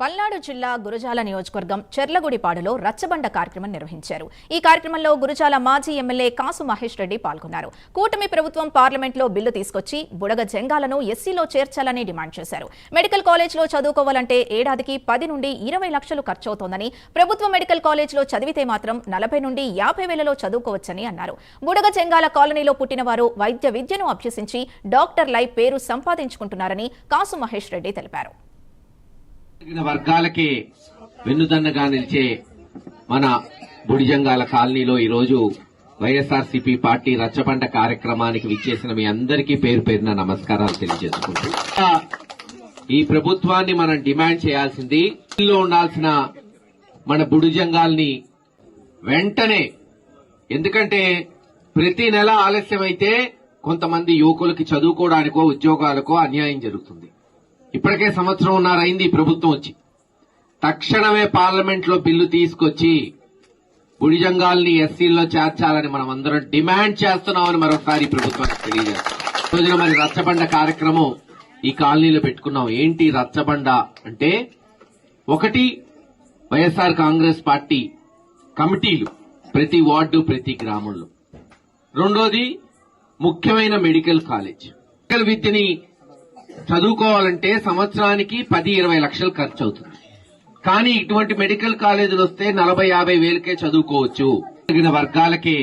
పల్నాడు జిల్లా గురజాల నియోజకవర్గం చెర్లగుడిపాడులో రచ్చబండ కార్యక్రమం నిర్వహించారు. ఈ కార్యక్రమంలో గురజాల మాజీ ఎమ్మెల్యే కాసు మహేష్ రెడ్డి పాల్గొన్నారు. కూటమి ప్రభుత్వం పార్లమెంట్లో బిల్లు తీసుకొచ్చి బుడగ జంగాలను ఎస్సీలో చేర్చాలని డిమాండ్ చేశారు. మెడికల్ కాలేజ్లో చదువుకోవాలంటే ఏడాదికి 10 నుండి 20 లక్షలు ఖర్చవుతోందని, ప్రభుత్వ మెడికల్ కాలేజ్లో చదివితే మాత్రం 40 నుండి 50 వేలలో చదువుకోవచ్చని అన్నారు. బుడగ జంగాల కాలనీలో పుట్టిన వారు వైద్య విద్యను అభ్యసించి డాక్టర్లై పేరు సంపాదించుకుంటున్నారని కాసు మహేష్ రెడ్డి తెలిపారు. వర్గాలకే వెన్నుదన్నగా నిలిచే మన బుడిజంగాల కాలనీలో ఈరోజు వైఎస్ఆర్సీపీ పార్టీ రచ్చబండ కార్యక్రమానికి విచ్చేసిన మీ అందరికీ పేరు పేరున నమస్కారాలు తెలియజేసుకుంటూ ఈ ప్రభుత్వాన్ని మనం డిమాండ్ చేయాల్సింది, లో ఉండాల్సిన మన బుడిజంగాల్ని వెంటనే, ఎందుకంటే ప్రతి నెల ఆలస్యమైతే కొంతమంది యువకులకి చదువుకోవడానికో ఉద్యోగాలకో అన్యాయం జరుగుతుంది. ఇప్పటికే సంవత్సరంన్నర అయింది ఈ ప్రభుత్వం వచ్చి. తక్షణమే పార్లమెంట్ లో బిల్లు తీసుకొచ్చి బుడిజంగాల్ని ఎస్సీల్లో చేర్చాలని మనం అందరం డిమాండ్ చేస్తున్నామని మరొకసారి ప్రభుత్వానికి తెలియజేస్తాం. రోజున మరి రచ్చబండ కార్యక్రమం ఈ కాలనీలో పెట్టుకున్నాం. ఏంటి రచ్చబండ అంటే, ఒకటి వైఎస్ఆర్ కాంగ్రెస్ పార్టీ కమిటీలు ప్రతి వార్డు ప్రతి గ్రామంలో, రెండోది ముఖ్యమైన మెడికల్ కాలేజ్. మెడికల్ విద్యని చదువుకోవాలంటే సంవత్సరానికి 10-20 లక్షలు ఖర్చు అవుతుంది. కానీ ఇటువంటి మెడికల్ కాలేజీలు వస్తే 40-50 వేలకే చదువుకోవచ్చు. వర్గాలకే